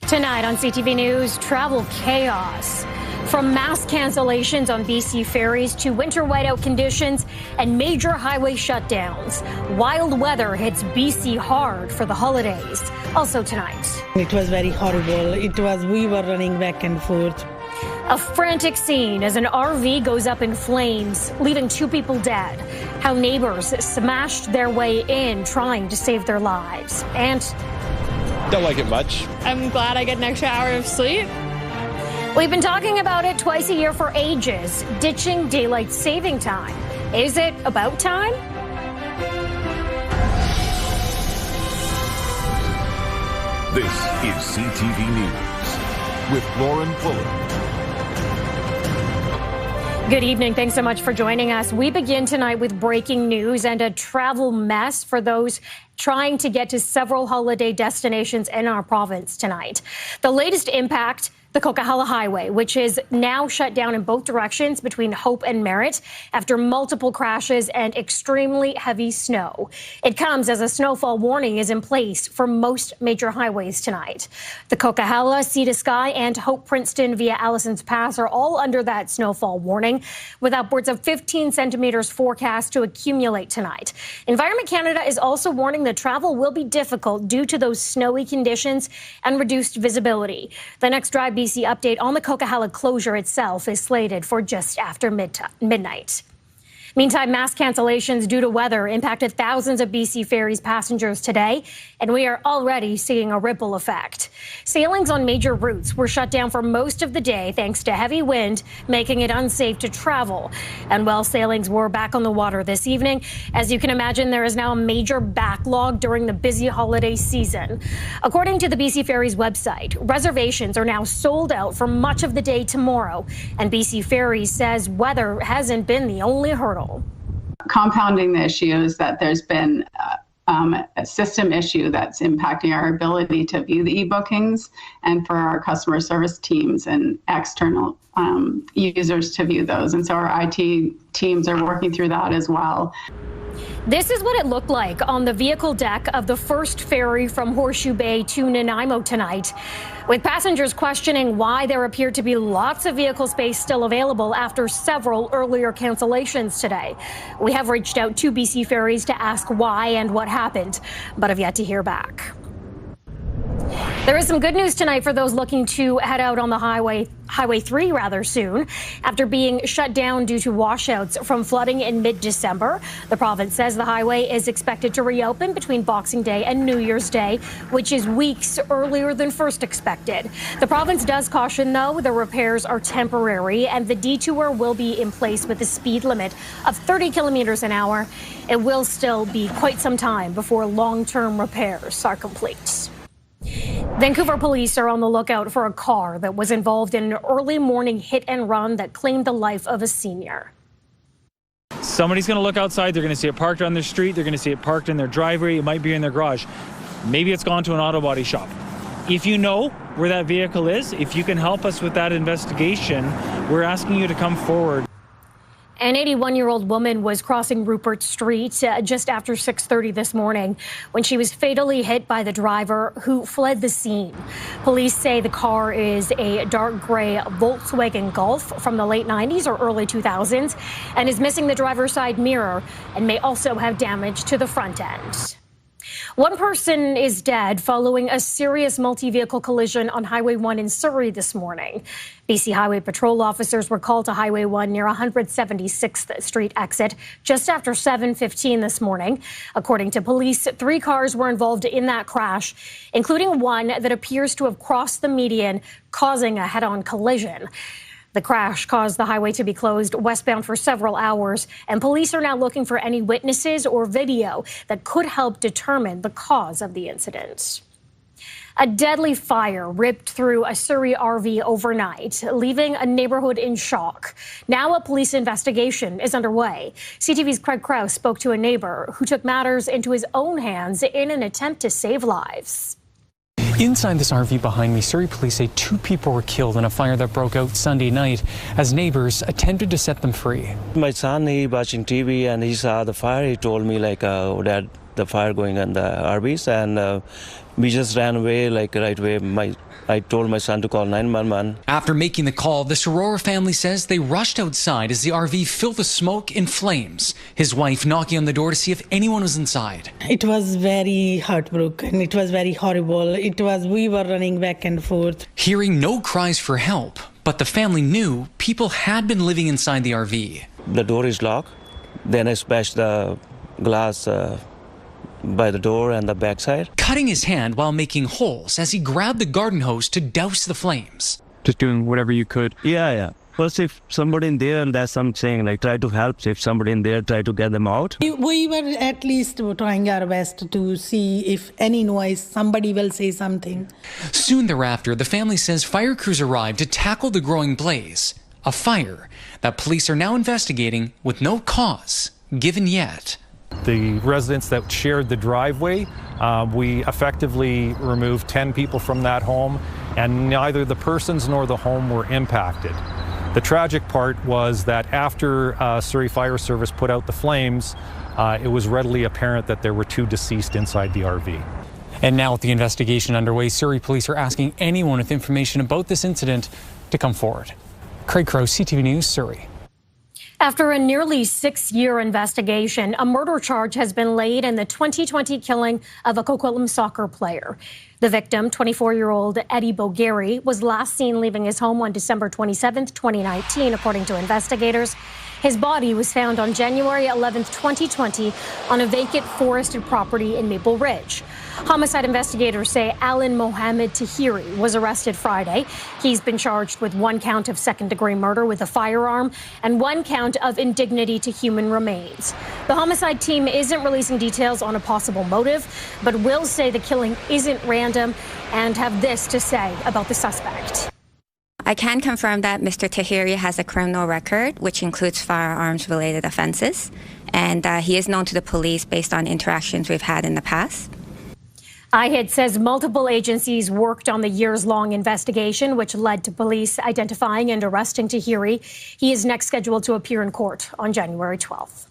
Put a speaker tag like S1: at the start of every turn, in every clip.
S1: Tonight on CTV News, travel chaos. From mass cancellations on BC ferries to winter whiteout conditions and major highway shutdowns, wild weather hits BC hard for the holidays. Also tonight.
S2: It was very horrible. We were running back and forth.
S1: A frantic scene as an RV goes up in flames, leaving 2 people dead. How neighbors smashed their way in trying to save their lives. And
S3: don't like it much.
S4: I'm glad I get an extra hour of sleep.
S1: We've been talking about it twice a year for ages, ditching daylight saving time. Is it about time?
S5: This is CTV News with Lauren Fuller.
S1: Good evening. Thanks so much for joining us. We begin tonight with breaking news and a travel mess for those trying to get to several holiday destinations in our province tonight. The latest impact, the Coquihalla Highway, which is now shut down in both directions between Hope and Merritt after multiple crashes and extremely heavy snow. It comes as a snowfall warning is in place for most major highways tonight. The Coquihalla, Sea to Sky, and Hope Princeton via Allison's Pass are all under that snowfall warning, with upwards of 15 centimeters forecast to accumulate tonight. Environment Canada is also warning that travel will be difficult due to those snowy conditions and reduced visibility. The next Drive BC update on the Coquihalla closure itself is slated for just after midnight. Meantime, mass cancellations due to weather impacted thousands of BC Ferries passengers today, and we are already seeing a ripple effect. Sailings on major routes were shut down for most of the day thanks to heavy wind, making it unsafe to travel. And while sailings were back on the water this evening, as you can imagine, there is now a major backlog during the busy holiday season. According to the BC Ferries website, reservations are now sold out for much of the day tomorrow, and BC Ferries says weather hasn't been the only hurdle.
S6: Compounding the issue is that there's been a system issue that's impacting our ability to view the e-bookings and for our customer service teams and external users to view those. And so our IT teams are working through that as well.
S1: This is what it looked like on the vehicle deck of the first ferry from Horseshoe Bay to Nanaimo tonight, with passengers questioning why there appeared to be lots of vehicle space still available after several earlier cancellations today. We have reached out to BC Ferries to ask why and what happened, but have yet to hear back. There is some good news tonight for those looking to head out on the Highway 3 rather soon. After being shut down due to washouts from flooding in mid-December, the province says the highway is expected to reopen between Boxing Day and New Year's Day, which is weeks earlier than first expected. The province does caution, though, the repairs are temporary and the detour will be in place with a speed limit of 30 kilometers an hour. It will still be quite some time before long-term repairs are complete. Vancouver police are on the lookout for a car that was involved in an early morning hit and run that claimed the life of a senior.
S7: Somebody's going to look outside. They're going to see it parked on their street. They're going to see it parked in their driveway. It might be in their garage. Maybe it's gone to an auto body shop. If you know where that vehicle is, if you can help us with that investigation, we're asking you to come forward.
S1: An 81-year-old woman was crossing Rupert Street just after 6:30 this morning when she was fatally hit by the driver who fled the scene. Police say the car is a dark gray Volkswagen Golf from the late 90s or early 2000s and is missing the driver's side mirror and may also have damage to the front end. One person is dead following a serious multi-vehicle collision on Highway 1 in Surrey this morning. BC Highway Patrol officers were called to Highway 1 near 176th Street exit just after 7:15 this morning. According to police, 3 cars were involved in that crash, including one that appears to have crossed the median, causing a head-on collision. The crash caused the highway to be closed westbound for several hours, and police are now looking for any witnesses or video that could help determine the cause of the incident. A deadly fire ripped through a Surrey RV overnight, leaving a neighborhood in shock. Now a police investigation is underway. CTV's Craig Krause spoke to a neighbor who took matters into his own hands in an attempt to save lives.
S8: Inside this RV behind me, Surrey police say 2 people were killed in a fire that broke out Sunday night as neighbors attempted to set them free.
S9: My son, he watching TV and he saw the fire. He told me that the fire going on the RVs, and we just ran away like right away. I told my son to call 911.
S8: After making the call, the Sorora family says they rushed outside as the RV filled with smoke and flames. His wife knocking on the door to see if anyone was inside.
S2: It was very heartbroken. It was very horrible. We were running back and forth.
S8: Hearing no cries for help, but the family knew people had been living inside the RV.
S9: The door is locked. Then I smashed the glass by the door and the backside.
S8: Cutting his hand while making holes as he grabbed the garden hose to douse the flames.
S10: Just doing whatever you could.
S9: Yeah. First, if somebody in there, and that's something like try to help. If somebody in there, try to get them out.
S2: We were at least trying our best to see if any noise, somebody will say something.
S8: Soon thereafter, the family says fire crews arrived to tackle the growing blaze. A fire that police are now investigating with no cause given yet.
S11: The residents that shared the driveway, we effectively removed 10 people from that home, and neither the persons nor the home were impacted. The tragic part was that after Surrey Fire Service put out the flames, it was readily apparent that there were 2 deceased inside the RV.
S8: And now with the investigation underway, Surrey police are asking anyone with information about this incident to come forward. Craig Crowe, CTV News, Surrey.
S1: After a nearly 6-year investigation, a murder charge has been laid in the 2020 killing of a Coquitlam soccer player. The victim, 24-year-old Eddie Bogary, was last seen leaving his home on December 27, 2019, according to investigators. His body was found on January 11, 2020, on a vacant forested property in Maple Ridge. Homicide investigators say Alan Mohammed Tahiri was arrested Friday. He's been charged with 1 count of second-degree murder with a firearm and 1 count of indignity to human remains. The homicide team isn't releasing details on a possible motive, but will say the killing isn't random and have this to say about the suspect.
S12: I can confirm that Mr. Tahiri has a criminal record, which includes firearms-related offenses, and he is known to the police based on interactions we've had in the past.
S1: IHID says multiple agencies worked on the years-long investigation, which led to police identifying and arresting Tahiri. He is next scheduled to appear in court on January 12th.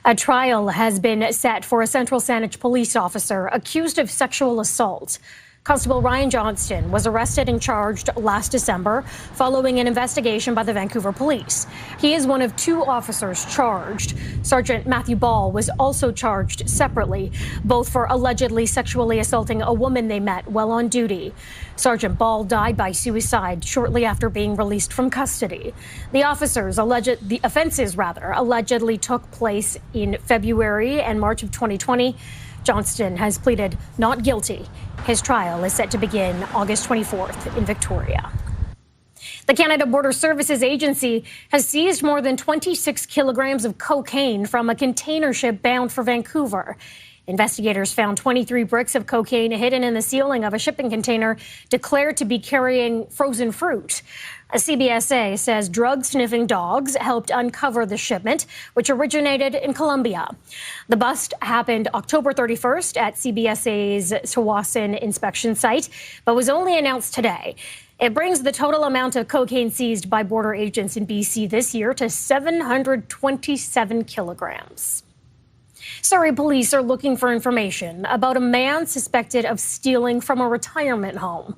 S1: A trial has been set for a Central Saanich police officer accused of sexual assault. Constable Ryan Johnston was arrested and charged last December following an investigation by the Vancouver police. He is one of 2 officers charged. Sergeant Matthew Ball was also charged separately, both for allegedly sexually assaulting a woman they met while on duty. Sergeant Ball died by suicide shortly after being released from custody. The offenses allegedly took place in February and March of 2020. Johnston has pleaded not guilty. His trial is set to begin August 24th in Victoria. The Canada Border Services Agency has seized more than 26 kilograms of cocaine from a container ship bound for Vancouver. Investigators found 23 bricks of cocaine hidden in the ceiling of a shipping container declared to be carrying frozen fruit. A CBSA says drug-sniffing dogs helped uncover the shipment, which originated in Colombia. The bust happened October 31st at CBSA's Tsawwassen inspection site, but was only announced today. It brings the total amount of cocaine seized by border agents in BC this year to 727 kilograms. Surrey police are looking for information about a man suspected of stealing from a retirement home.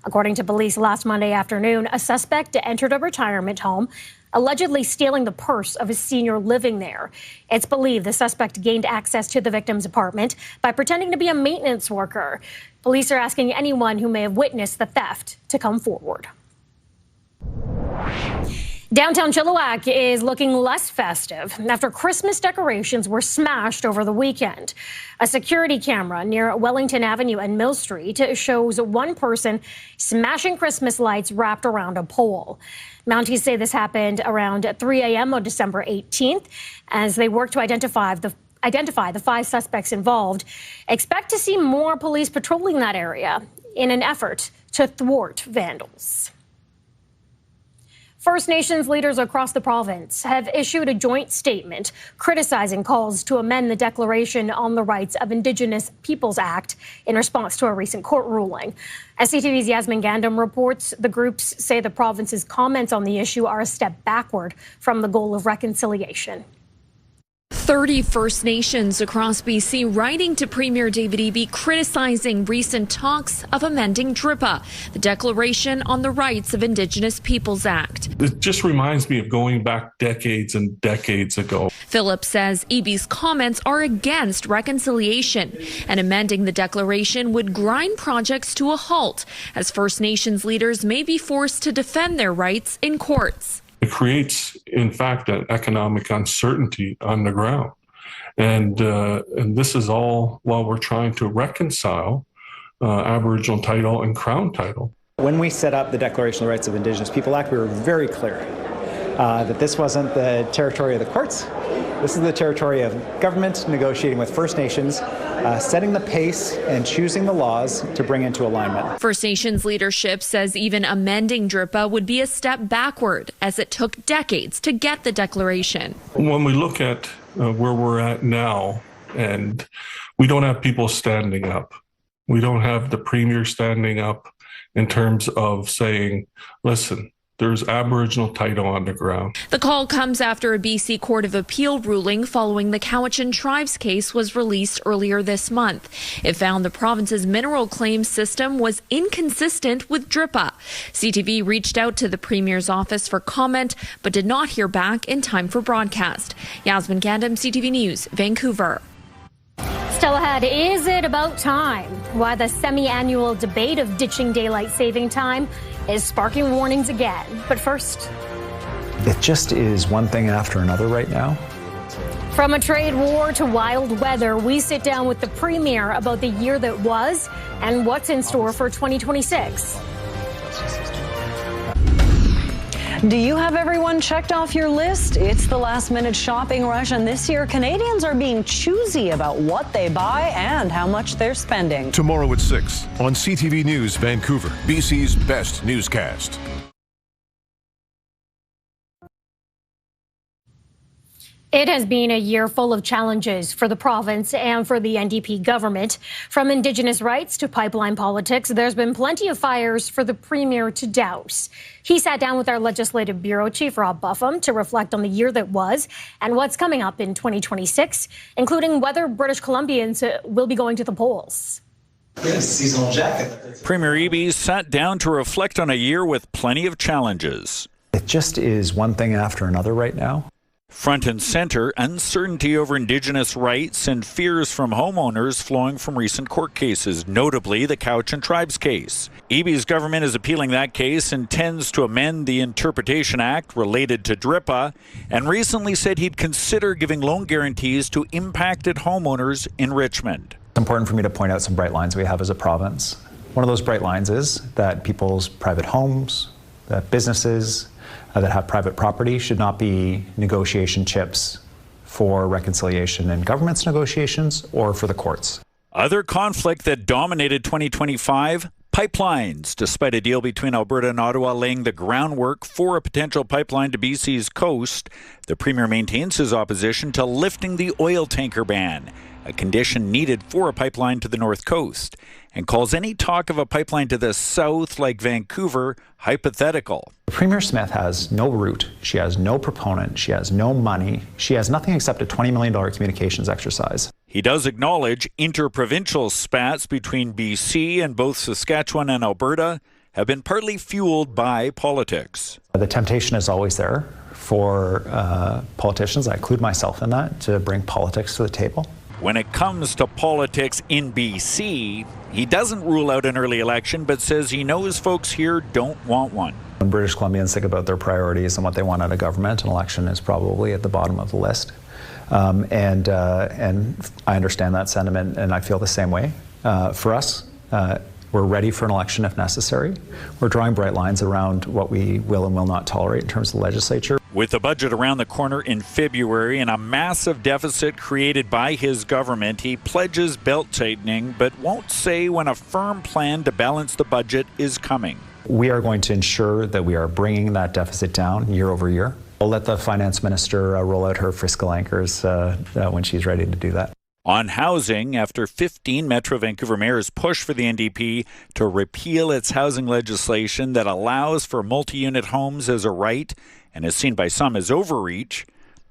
S1: According to police, last Monday afternoon, a suspect entered a retirement home, allegedly stealing the purse of a senior living there. It's believed the suspect gained access to the victim's apartment by pretending to be a maintenance worker. Police are asking anyone who may have witnessed the theft to come forward. Downtown Chilliwack is looking less festive after Christmas decorations were smashed over the weekend. A security camera near Wellington Avenue and Mill Street shows one person smashing Christmas lights wrapped around a pole. Mounties say this happened around 3 a.m. on December 18th as they work to identify the 5 suspects involved. Expect to see more police patrolling that area in an effort to thwart vandals. First Nations leaders across the province have issued a joint statement criticizing calls to amend the Declaration on the Rights of Indigenous Peoples Act in response to a recent court ruling. As CTV's Yasmin Gandam reports, the groups say the province's comments on the issue are a step backward from the goal of reconciliation.
S10: 30 First Nations across BC writing to Premier David Eby criticizing recent talks of amending DRIPA, the Declaration on the Rights of Indigenous Peoples Act.
S13: It just reminds me of going back decades and decades ago.
S10: Philip says Eby's comments are against reconciliation, and amending the declaration would grind projects to a halt, as First Nations leaders may be forced to defend their rights in courts.
S13: It creates, in fact, an economic uncertainty on the ground. And this is all while we're trying to reconcile Aboriginal title and Crown title.
S14: When we set up the Declaration of the Rights of Indigenous People Act, we were very clear that this wasn't the territory of the courts. This is the territory of government negotiating with First Nations, setting the pace and choosing the laws to bring into alignment.
S10: First Nations leadership says even amending DRIPA would be a step backward, as it took decades to get the declaration.
S13: When we look at where we're at now, and we don't have people standing up. We don't have the Premier standing up in terms of saying, listen, there's Aboriginal title on the ground.
S10: The call comes after a BC Court of Appeal ruling following the Cowichan Tribes case was released earlier this month. It found the province's mineral claims system was inconsistent with DRIPA. CTV reached out to the Premier's office for comment, but did not hear back in time for broadcast. Yasmin Gandam, CTV News, Vancouver.
S1: Still ahead, is it about time? Why the semi-annual debate of ditching daylight saving time is sparking warnings again. But first,
S15: it just is one thing after another right now.
S1: From a trade war to wild weather, we sit down with the Premier about the year that was and what's in store for 2026.
S16: Do you have everyone checked off your list? It's the last-minute shopping rush, and this year Canadians are being choosy about what they buy and how much they're spending.
S5: Tomorrow at 6 on CTV News Vancouver, BC's best newscast.
S1: It has been a year full of challenges for the province and for the NDP government. From Indigenous rights to pipeline politics, there's been plenty of fires for the Premier to douse. He sat down with our Legislative Bureau Chief, Rob Buffum, to reflect on the year that was and what's coming up in 2026, including whether British Columbians will be going to the polls.
S17: Seasonal jacket.
S18: Premier Eby sat down to reflect on a year with plenty of challenges.
S15: It just is one thing after another right now.
S18: Front and center, uncertainty over Indigenous rights and fears from homeowners flowing from recent court cases, notably the Cowichan Tribes case. Eby's government is appealing that case, intends to amend the Interpretation Act related to DRIPA, and recently said he'd consider giving loan guarantees to impacted homeowners in Richmond.
S15: It's important for me to point out some bright lines we have as a province. One of those bright lines is that people's private homes, that businesses, that have private property should not be negotiation chips for reconciliation in government's negotiations or for the courts.
S18: Other conflict that dominated 2025, pipelines. Despite a deal between Alberta and Ottawa laying the groundwork for a potential pipeline to BC's coast, the Premier maintains his opposition to lifting the oil tanker ban, a condition needed for a pipeline to the north coast, and calls any talk of a pipeline to the south, like Vancouver, hypothetical.
S15: Premier Smith has no route, she has no proponent, she has no money, she has nothing except a $20 million communications exercise.
S18: He does acknowledge interprovincial spats between BC and both Saskatchewan and Alberta have been partly fueled by politics.
S15: The temptation is always there for politicians, I include myself in that, to bring politics to the table.
S18: When it comes to politics in BC, he doesn't rule out an early election, but says he knows folks here don't want one.
S15: When British Columbians think about their priorities and what they want out of government, an election is probably at the bottom of the list. And I understand that sentiment, and I feel the same way. For us, we're ready for an election if necessary. We're drawing bright lines around what we will and will not tolerate in terms of the legislature.
S18: With the budget around the corner in February and a massive deficit created by his government, he pledges belt tightening, but won't say when a firm plan to balance the budget is coming.
S15: We are going to ensure that we are bringing that deficit down year over year. We'll let the finance minister roll out her fiscal anchors when she's ready to do that.
S18: On housing, after 15 Metro Vancouver mayors push for the NDP to repeal its housing legislation that allows for multi-unit homes as a right and is seen by some as overreach,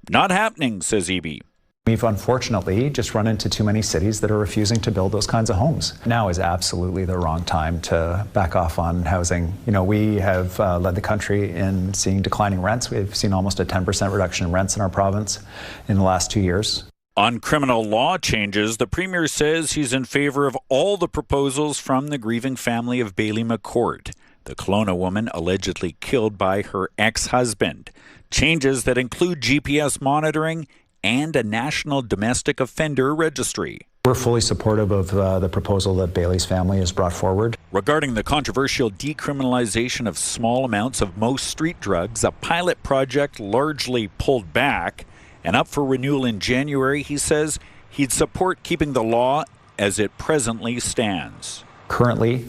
S18: not happening, says Eby.
S15: We've unfortunately just run into too many cities that are refusing to build those kinds of homes. Now is absolutely the wrong time to back off on housing. You know, we have led the country in seeing declining rents. We've seen almost a 10% reduction in rents in our province in the last 2 years.
S18: On criminal law changes, the Premier says he's in favour of all the proposals from the grieving family of Bailey McCord, the Kelowna woman allegedly killed by her ex-husband. Changes that include GPS monitoring and a national domestic offender registry.
S15: We're fully supportive of the proposal that Bailey's family has brought forward.
S18: Regarding the controversial decriminalization of small amounts of most street drugs, a pilot project largely pulled back and up for renewal in January, he says he'd support keeping the law as it presently stands.
S15: Currently,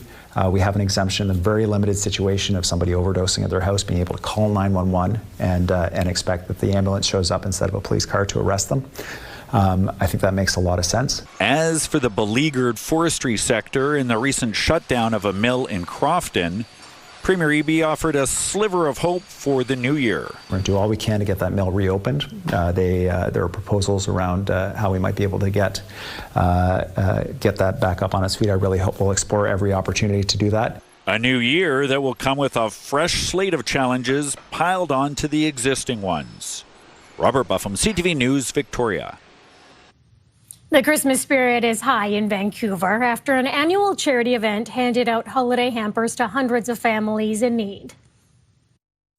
S15: we have an exemption in a very limited situation of somebody overdosing at their house being able to call 911 and expect that the ambulance shows up instead of a police car to arrest them. I think that makes a lot of sense.
S18: As for the beleaguered forestry sector in the recent shutdown of a mill in Crofton, Premier Eby offered a sliver of hope for the new year.
S15: We're going to do all we can to get that mill reopened. There are proposals around how we might be able to get that back up on its feet. I really hope we'll explore every opportunity to do that.
S18: A new year that will come with a fresh slate of challenges piled on to the existing ones. Robert Buffum, CTV News, Victoria.
S1: The Christmas spirit is high in Vancouver after an annual charity event handed out holiday hampers to hundreds of families in need.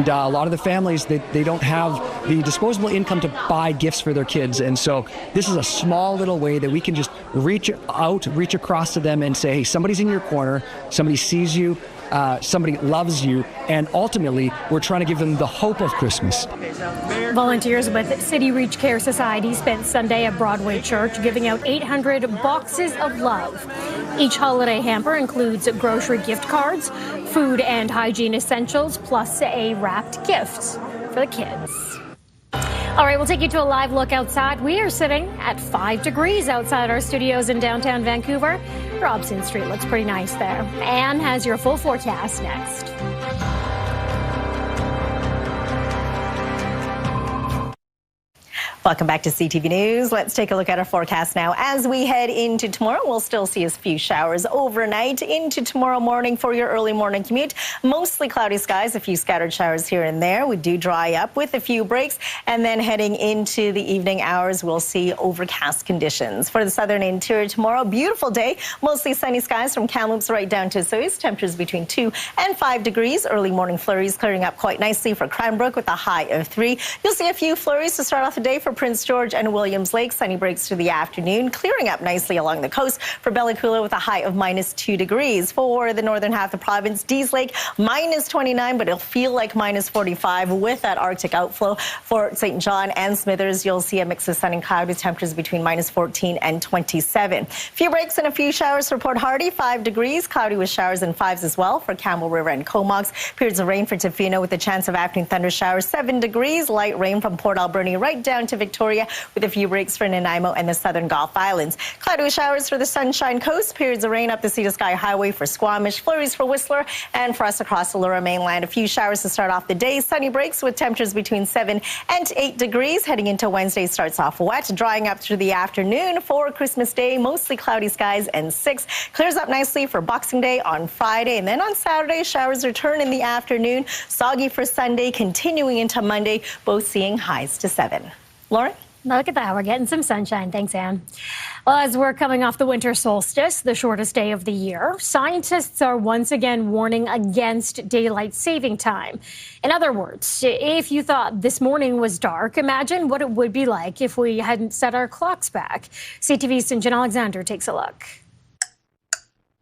S19: A lot of the families, they don't have the disposable income to buy gifts for their kids. And so this is a small little way that we can just reach across to them and say, hey, somebody's in your corner, somebody sees you, somebody loves you, and ultimately we're trying to give them the hope of Christmas.
S1: Volunteers with City Reach Care Society spent Sunday at Broadway Church giving out 800 boxes of love. Each holiday hamper includes grocery gift cards, food and hygiene essentials, plus a wrapped gift for the kids. All right, we'll take you to a live look outside. We are sitting at 5 degrees outside our studios in downtown Vancouver. Robson Street looks pretty nice there. Anne has your full forecast next.
S20: Welcome back to CTV News. Let's take a look at our forecast now. As we head into tomorrow, we'll still see a few showers overnight into tomorrow morning for your early morning commute. Mostly cloudy skies, a few scattered showers here and there. We do dry up with a few breaks. And then heading into the evening hours, we'll see overcast conditions. For the southern interior tomorrow, beautiful day. Mostly sunny skies from Kamloops right down to Surrey. Temperatures between 2 and 5 degrees. Early morning flurries clearing up quite nicely for Cranbrook with a high of 3. You'll see a few flurries to start off the day for Prince George and Williams Lake. Sunny breaks through the afternoon, clearing up nicely along the coast for Bella Coola with a high of -2 degrees. For the northern half of the province, Dease Lake -29, but it'll feel like -45 with that Arctic outflow. For St. John and Smithers, you'll see a mix of sun and cloud with temperatures between -14 and 27. Few breaks and a few showers for Port Hardy, 5 degrees, cloudy with showers and 5s as well for Campbell River and Comox. Periods of rain for Tofino with a chance of afternoon thunder showers, 7 degrees, light rain from Port Alberni right down to Victoria with a few breaks for Nanaimo and the southern Gulf Islands. Cloudy with showers for the Sunshine Coast. Periods of rain up the Sea to Sky Highway for Squamish. Flurries for Whistler and for us across the Lower Mainland. A few showers to start off the day. Sunny breaks with temperatures between 7 and 8 degrees. Heading into Wednesday starts off wet. Drying up through the afternoon for Christmas Day. Mostly cloudy skies and 6. Clears up nicely for Boxing Day on Friday. And then on Saturday, showers return in the afternoon. Soggy for Sunday, continuing into Monday, both seeing highs to 7. Lauren?
S1: Look at that. We're getting some sunshine. Thanks, Anne. Well, as we're coming off the winter solstice, the shortest day of the year, scientists are once again warning against daylight saving time. In other words, if you thought this morning was dark, imagine what it would be like if we hadn't set our clocks back. CTV's St. John Alexander takes a look.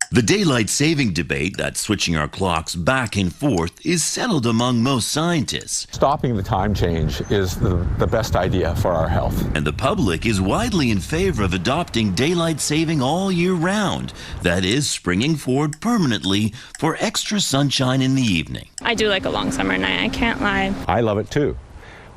S21: The daylight saving debate, that's switching our clocks back and forth, is settled among most scientists.
S3: Stopping the time change is the best idea for our health.
S21: And the public is widely in favor of adopting daylight saving all year round. That is, springing forward permanently for extra sunshine in the evening.
S4: I do like a long summer night, I can't lie.
S3: I love it too.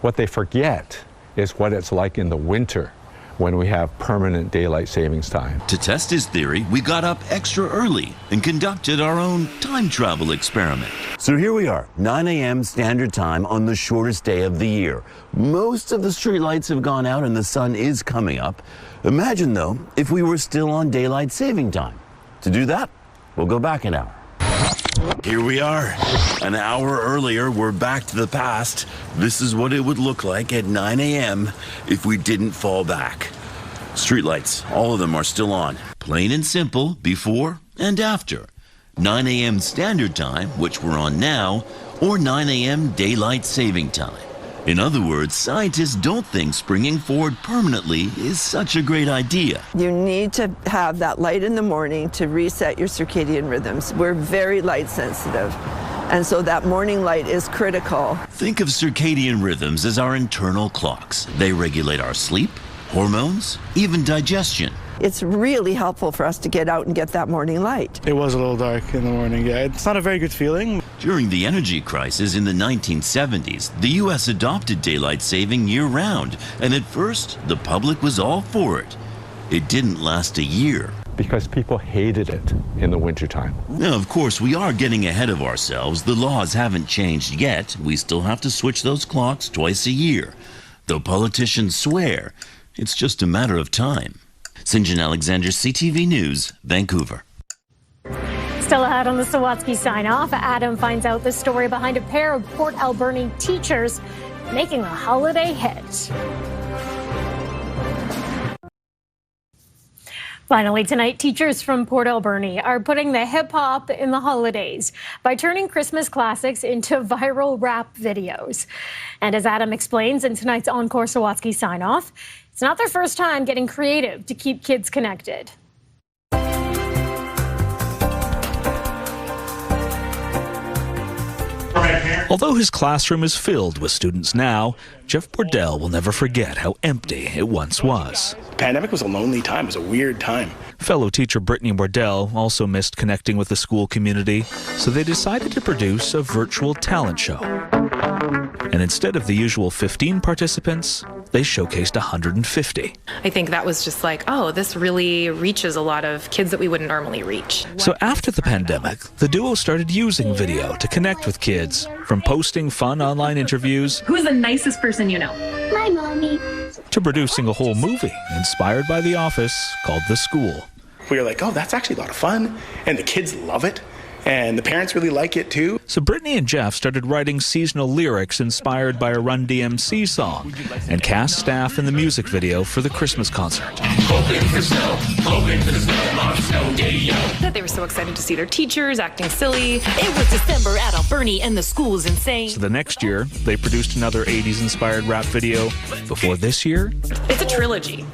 S3: What they forget is what it's like in the winter, when we have permanent daylight savings time.
S21: To test his theory, we got up extra early and conducted our own time travel experiment. So here we are, 9 a.m. standard time on the shortest day of the year. Most of the streetlights have gone out and the sun is coming up. Imagine, though, if we were still on daylight saving time. To do that, we'll go back an hour. Here we are. An hour earlier, we're back to the past. This is what it would look like at 9 a.m. if we didn't fall back. Streetlights, all of them are still on. Plain and simple, before and after. 9 a.m. standard time, which we're on now, or 9 a.m. daylight saving time. In other words, scientists don't think springing forward permanently is such a great idea.
S6: You need to have that light in the morning to reset your circadian rhythms. We're very light sensitive, and so that morning light is critical.
S21: Think of circadian rhythms as our internal clocks. They regulate our sleep, hormones, even digestion.
S6: It's really helpful for us to get out and get that morning light.
S22: It was a little dark in the morning, yeah. It's not a very good feeling.
S21: During the energy crisis in the 1970s, the U.S. adopted daylight saving year-round, and at first, the public was all for it. It didn't last a year.
S3: Because people hated it in the wintertime.
S21: Now, of course, we are getting ahead of ourselves. The laws haven't changed yet. We still have to switch those clocks twice a year. Though politicians swear, it's just a matter of time. St. John Alexander, CTV News, Vancouver.
S1: Still ahead on the Sawatsky sign-off, Adam finds out the story behind a pair of Port Alberni teachers making a holiday hit. Finally tonight, teachers from Port Alberni are putting the hip-hop in the holidays by turning Christmas classics into viral rap videos. And as Adam explains in tonight's Encore Sawatsky sign-off, it's not their first time getting creative to keep kids connected.
S23: Although his classroom is filled with students now, Jeff Bordell will never forget how empty it once was.
S24: The pandemic was a lonely time. It was a weird time.
S23: Fellow teacher Brittany Bordell also missed connecting with the school community, so they decided to produce a virtual talent show. And instead of the usual 15 participants, they showcased 150.
S25: I think that was just like, oh, this really reaches a lot of kids that we wouldn't normally reach.
S23: So after the pandemic, the duo started using video to connect with kids, from posting fun online interviews.
S25: Who's the nicest person you know?
S26: My mommy.
S23: To producing a whole movie inspired by The Office called The School.
S24: We were like, oh, that's actually a lot of fun, and the kids love it. And the parents really like it too.
S23: So Brittany and Jeff started writing seasonal lyrics inspired by a Run DMC song and cast staff in the music video for the Christmas concert.
S25: Hoping for snow, hoping for the snow on snow day, yo. That they were so excited to see their teachers acting silly.
S26: It was December at Alberni and the school's insane.
S23: So the next year, they produced another 80s inspired rap video. Before this year,
S25: it's a trilogy.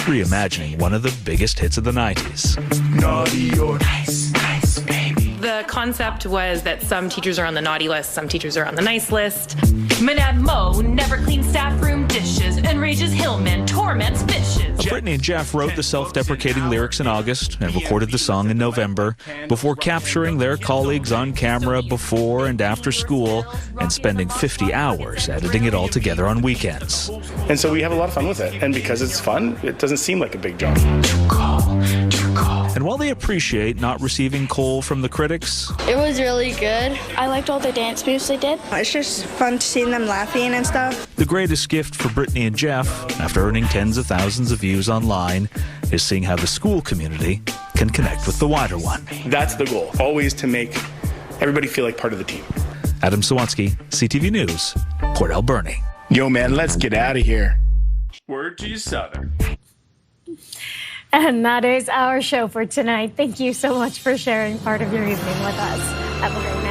S23: Reimagining one of the biggest hits of the 90s.
S25: Naughty or nice, nice baby. The concept was that some teachers are on the naughty list, some teachers are on the nice list.
S26: Manad Mo never cleans staff room dishes, enrages Hillman, torments fishes.
S23: Brittany and Jeff wrote the self-deprecating lyrics in August and recorded the song in November before capturing their colleagues on camera before and after school and spending 50 hours editing it all together on weekends.
S24: And so we have a lot of fun with it. And because it's fun, it doesn't seem like a big job.
S23: And while they appreciate not receiving coal from the critics,
S27: it was really good. I liked all the dance moves they did. It's just fun to see them laughing and stuff.
S23: The greatest gift for Brittany and Jeff, after earning tens of thousands of views online, is seeing how the school community can connect with the wider one.
S24: That's the goal, always to make everybody feel like part of the team.
S23: Adam Sawatsky, CTV News, Port Alberni.
S24: Yo, man, let's get out of here.
S28: Word to you, Southern.
S1: And that is our show for tonight. Thank you so much for sharing part of your evening with us. Have a great night.